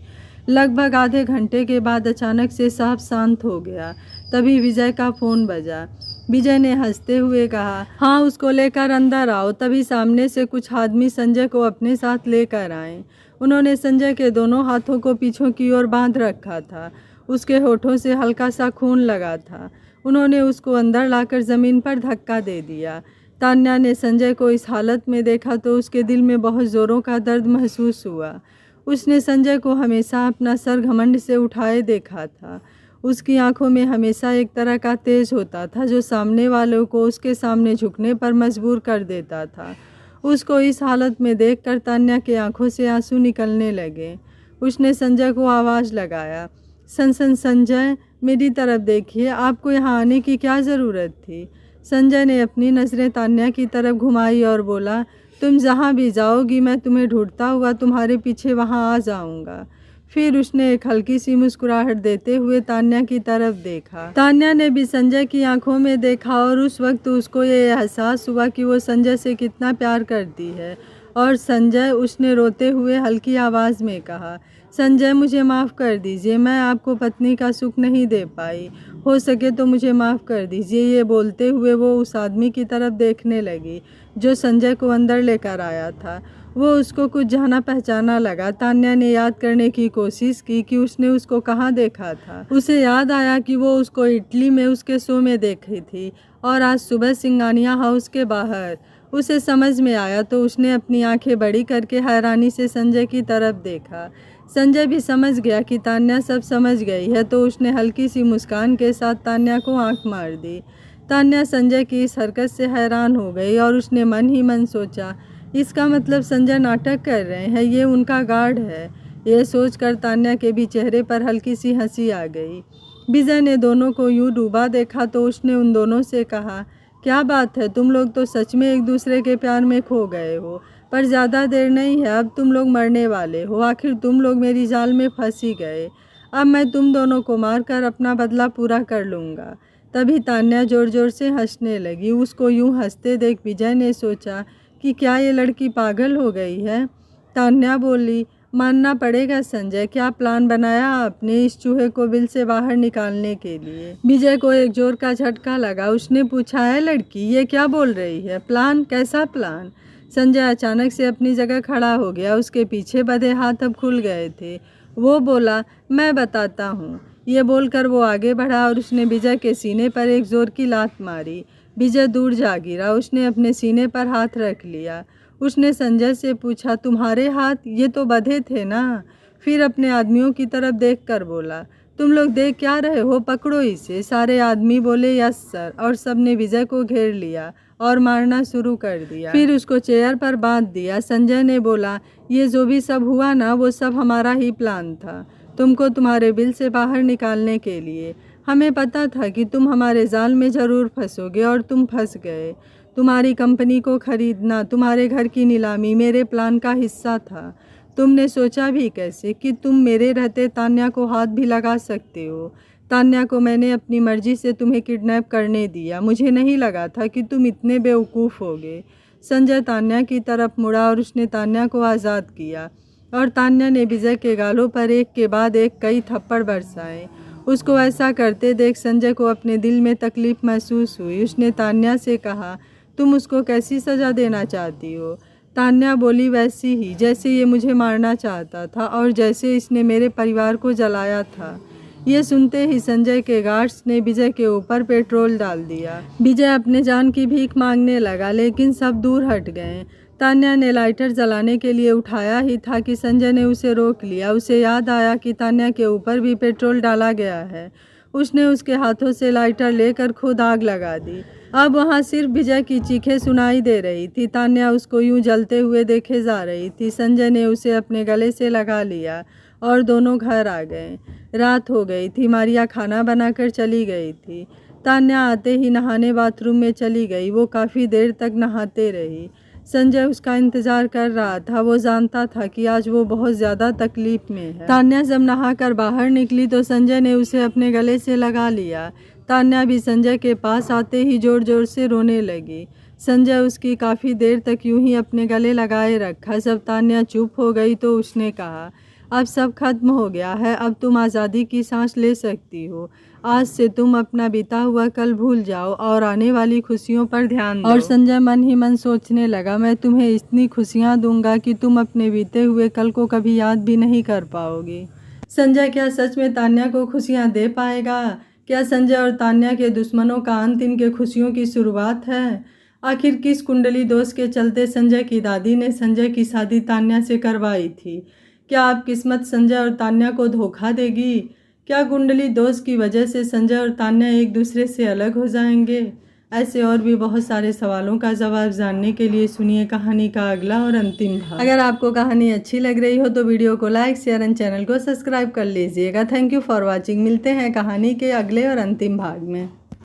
लगभग आधे घंटे के बाद अचानक से सब शांत हो गया। तभी विजय का फ़ोन बजा। विजय ने हंसते हुए कहा, हाँ, उसको लेकर अंदर आओ। तभी सामने से कुछ आदमी संजय को अपने साथ लेकर आए। उन्होंने संजय के दोनों हाथों को पीछों की ओर बांध रखा था। उसके होठों से हल्का सा खून लगा था। उन्होंने उसको अंदर लाकर ज़मीन पर धक्का दे दिया। तान्या ने संजय को इस हालत में देखा तो उसके दिल में बहुत ज़ोरों का दर्द महसूस हुआ। उसने संजय को हमेशा अपना सर घमंड से उठाए देखा था। उसकी आंखों में हमेशा एक तरह का तेज होता था जो सामने वालों को उसके सामने झुकने पर मजबूर कर देता था। उसको इस हालत में देखकर तान्या के आंखों से आंसू निकलने लगे। उसने संजय को आवाज़ लगाया, संजय, मेरी तरफ देखिए, आपको यहाँ आने की क्या ज़रूरत थी? संजय ने अपनी नज़रें तान्या की तरफ घुमाई और बोला, तुम जहाँ भी जाओगी मैं तुम्हें ढूंढता हुआ तुम्हारे पीछे वहाँ आ जाऊँगा। फिर उसने एक हल्की सी मुस्कुराहट देते हुए तान्या की तरफ देखा। तान्या ने भी संजय की आंखों में देखा और उस वक्त उसको ये एहसास हुआ कि वो संजय से कितना प्यार करती है। और संजय, उसने रोते हुए हल्की आवाज़ में कहा, संजय, मुझे माफ़ कर दीजिए, मैं आपको पत्नी का सुख नहीं दे पाई। हो सके तो मुझे माफ़ कर दीजिए। ये बोलते हुए वो उस आदमी की तरफ देखने लगी जो संजय को अंदर लेकर आया था। वो उसको कुछ जाना पहचाना लगा। तान्या ने याद करने की कोशिश की कि उसने उसको कहाँ देखा था। उसे याद आया कि वो उसको इटली में उसके शो में देखी थी और आज सुबह सिंगानिया हाउस के बाहर। उसे समझ में आया तो उसने अपनी आंखें बड़ी करके हैरानी से संजय की तरफ देखा। संजय भी समझ गया कि तान्या सब समझ गई है तो उसने हल्की सी मुस्कान के साथ तान्या को आंख मार दी। तान्या संजय की इस हरकत से हैरान हो गई और उसने मन ही मन सोचा, इसका मतलब संजय नाटक कर रहे हैं, ये उनका गार्ड है। ये सोचकर तान्या के भी चेहरे पर हल्की सी हंसी आ गई। विजय ने दोनों को यूं डूबा देखा तो उसने उन दोनों से कहा, क्या बात है, तुम लोग तो सच में एक दूसरे के प्यार में खो गए हो। पर ज़्यादा देर नहीं है, अब तुम लोग मरने वाले हो। आखिर तुम लोग मेरी जाल में फंस ही गए। अब मैं तुम दोनों को मारकर अपना बदला पूरा कर लूँगा। तभी तान्या ज़ोर ज़ोर से हंसने लगी। उसको यूं हंसते देख विजय ने सोचा कि क्या ये लड़की पागल हो गई है। तान्या बोली, मानना पड़ेगा संजय, क्या प्लान बनाया आपने इस चूहे को बिल से बाहर निकालने के लिए। विजय को एक जोर का झटका लगा। उसने पूछा, है लड़की, ये क्या बोल रही है? प्लान? कैसा प्लान? संजय अचानक से अपनी जगह खड़ा हो गया। उसके पीछे बंधे हाथ अब खुल गए थे। वो बोला, मैं बताता हूँ। ये बोलकर वो आगे बढ़ा और उसने विजय के सीने पर एक जोर की लात मारी। विजय दूर जा गिरा। उसने अपने सीने पर हाथ रख लिया। उसने संजय से पूछा, तुम्हारे हाथ? ये तो बंधे थे ना? फिर अपने आदमियों की तरफ देखकर बोला, तुम लोग देख क्या रहे हो, पकड़ो इसे। सारे आदमी बोले, यस सर, और सबने विजय को घेर लिया और मारना शुरू कर दिया। फिर उसको चेयर पर बांध दिया। संजय ने बोला, ये जो भी सब हुआ ना, वो सब हमारा ही प्लान था, तुमको तुम्हारे बिल से बाहर निकालने के लिए। हमें पता था कि तुम हमारे जाल में ज़रूर फंसोगे और तुम फंस गए। तुम्हारी कंपनी को खरीदना, तुम्हारे घर की नीलामी मेरे प्लान का हिस्सा था। तुमने सोचा भी कैसे कि तुम मेरे रहते तान्या को हाथ भी लगा सकते हो। तान्या को मैंने अपनी मर्जी से तुम्हें किडनैप करने दिया। मुझे नहीं लगा था कि तुम इतने बेवकूफ़ होगे। संजय तान्या की तरफ मुड़ा और उसने तान्या को आज़ाद किया और तान्या ने विजय के गालों पर एक के बाद एक कई थप्पड़ बरसाए। उसको ऐसा करते देख संजय को अपने दिल में तकलीफ़ महसूस हुई। उसने तान्या से कहा, तुम उसको कैसी सज़ा देना चाहती हो? तान्या बोली, वैसी ही जैसे ये मुझे मारना चाहता था और जैसे इसने मेरे परिवार को जलाया था। ये सुनते ही संजय के गार्ड्स ने विजय के ऊपर पेट्रोल डाल दिया। विजय अपने जान की भीख मांगने लगा, लेकिन सब दूर हट गए। तान्या ने लाइटर जलाने के लिए उठाया ही था कि संजय ने उसे रोक लिया। उसे याद आया कि तान्या के ऊपर भी पेट्रोल डाला गया है। उसने उसके हाथों से लाइटर लेकर खुद आग लगा दी। अब वहाँ सिर्फ विजय की चीखें सुनाई दे रही थी। तान्या उसको यूं जलते हुए देखे जा रही थी। संजय ने उसे अपने गले से लगा लिया और दोनों घर आ गए। रात हो गई थी। मारिया खाना बनाकर चली गई थी। तान्या आते ही नहाने बाथरूम में चली गई। वो काफ़ी देर तक नहाते रही। संजय उसका इंतज़ार कर रहा था। वो जानता था कि आज वो बहुत ज़्यादा तकलीफ़ में है। तान्या जब नहाकर बाहर निकली तो संजय ने उसे अपने गले से लगा लिया। तान्या भी संजय के पास आते ही ज़ोर ज़ोर से रोने लगी। संजय उसकी काफ़ी देर तक यूं ही अपने गले लगाए रखा। जब तान्या चुप हो गई तो उसने कहा, अब सब खत्म हो गया है, अब तुम आज़ादी की सांस ले सकती हो। आज से तुम अपना बीता हुआ कल भूल जाओ और आने वाली खुशियों पर ध्यान दो। और संजय मन ही मन सोचने लगा, मैं तुम्हें इतनी खुशियाँ दूंगा कि तुम अपने बीते हुए कल को कभी याद भी नहीं कर पाओगी। संजय क्या सच में तान्या को खुशियाँ दे पाएगा? क्या संजय और तान्या के दुश्मनों का अंत इनके खुशियों की शुरुआत है? आखिर किस कुंडली दोष के चलते संजय की दादी ने संजय की शादी तान्या से करवाई थी? क्या अब किस्मत संजय और तान्या को धोखा देगी? क्या कुंडली दोष की वजह से संजय और तान्या एक दूसरे से अलग हो जाएंगे? ऐसे और भी बहुत सारे सवालों का जवाब जानने के लिए सुनिए कहानी का अगला और अंतिम भाग। अगर आपको कहानी अच्छी लग रही हो तो वीडियो को लाइक, शेयर एंड चैनल को सब्सक्राइब कर लीजिएगा। Thank you for watching. मिलते हैं कहानी के अगले और अंतिम भाग में।